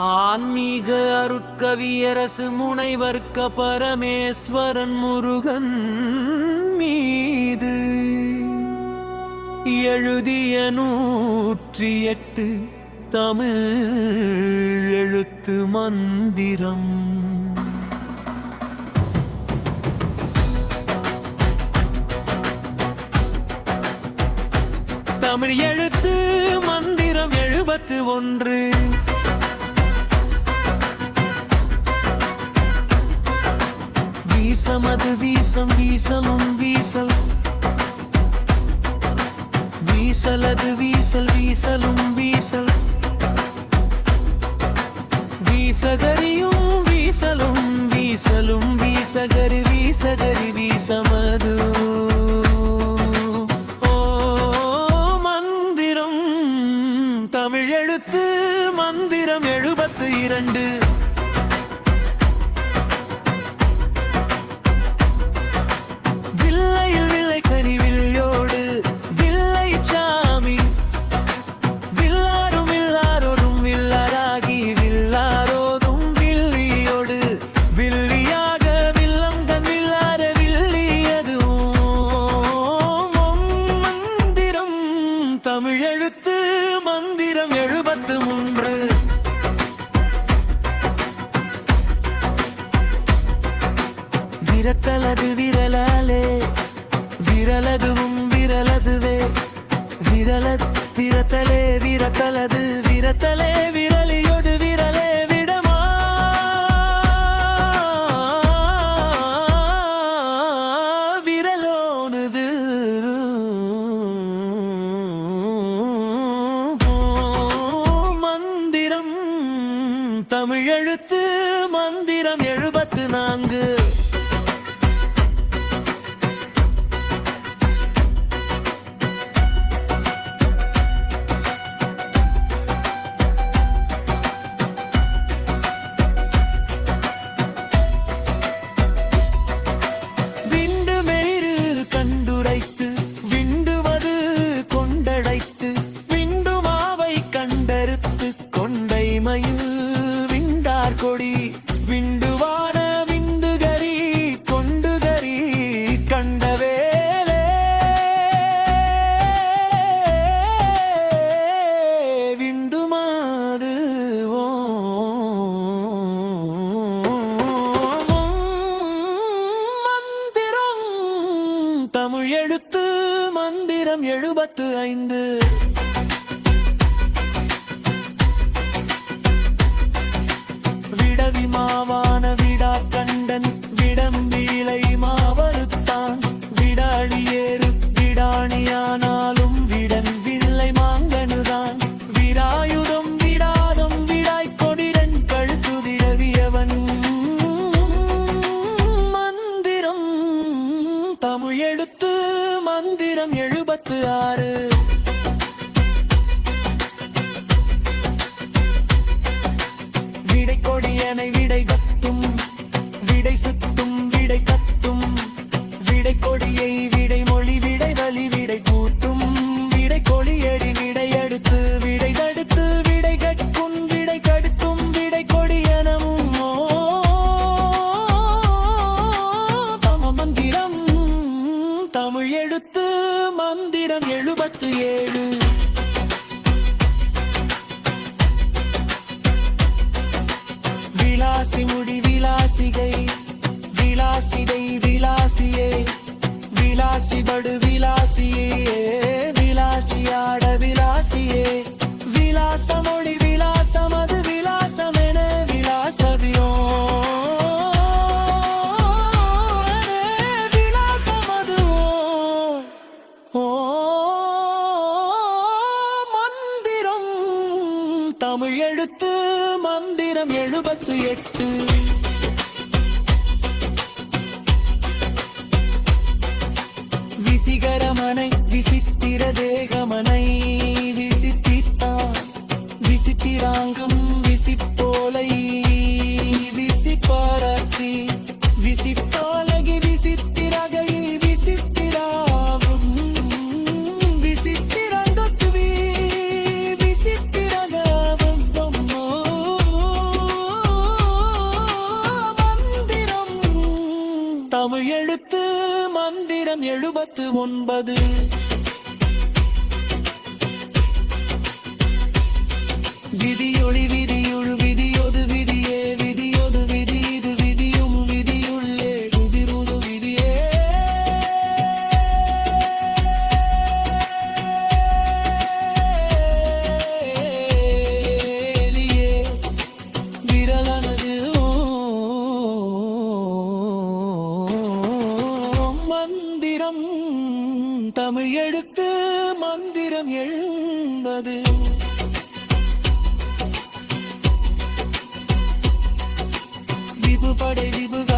ஆன்மீக அருட்கவியரசு முனைவர்க்க பரமேஸ்வரன் முருகன் மீது எழுதிய 108 தமிழ் எழுத்து மந்திரம். தமிழ் எழுத்து மந்திரம் 71. வீசமது வீசம் வீசலும் வீசல், வீசலது வீசல் வீசலும் வீசல், வீசகரியும் வீசலும் வீசலும் வீசகரி வீசகரி வீசமது. ஓ மந்திரம் தமிழ் எழுத்து மந்திரம் 72. விரத்தலது விரலாலே விரலதுவும் விரலதுவே, விரலத் விரத்தலே விரத்தலது விரத்தலே விரலியொடு விரலே விடமா. விரலோனுது மந்திரம் தமிழ் எழுத்து மந்திரம் 74. கொடி விண்டுவான விந்துகரி கொண்டுகரி கண்டவேலே, விண்டுமாது ஓ மந்திரம் தமிழ் எழுத்து மந்திரம் 75. விடவிமாவான விடா கண்டன் விடம்பீலை மாவருத்தான், விடாழியேறு விடாணியானாலும் விடன் வில்லை மாங்கனுதான், விராயுதம் விடாதம் விடாய் கொடிடன் கழுத்துதிரவியவன். மந்திரம் தமிழ் எழுத்து மந்திரம் 76. விடை கொடியனை விடை கத்தும் விடை சுத்தும் விடை கத்தும், விடை கொடியை விடை மொழி விடை வலி விடை கூட்டும், விடை கொடியடி விடை எடுத்து விடை தடுத்து விடை கட்கும் விடை கடுக்கும் விடை கொடியனமும். தம மந்திரம் தமிழ் எழுத்து மந்திரம் 77. விலாசி முடி விலாசிகை விலாசிதை விலாசியே, விலாசிபடு விலாசியே விலாசியாட விலாசியே, விலாசமொழி விலாசமது விலாசமென விலாசவியோ விலாசமது. ஓ மந்திரம் தமிழ் எழுத்து மந்திரம் 78. விசிகரமனை விசித்திர தேகமனை விசித்தித்தான், விசித்திராங்கம் விசிப்போலை விசிப்பாராற்றி, விசிப்பாலகி விசித்திரகை விசித்திராவும், விசித்திரங்கத்துவி விசித்திரகாவும். 9 விதியொளி விதியுள் விதியொது விதியே விதியொது விதி இது விதியும் விதியுள்ளே குதிருது விதியே விரலனது மந்திரம் தமிழ் எழுத்து மந்திரம் என்பது விபுபடை விபுக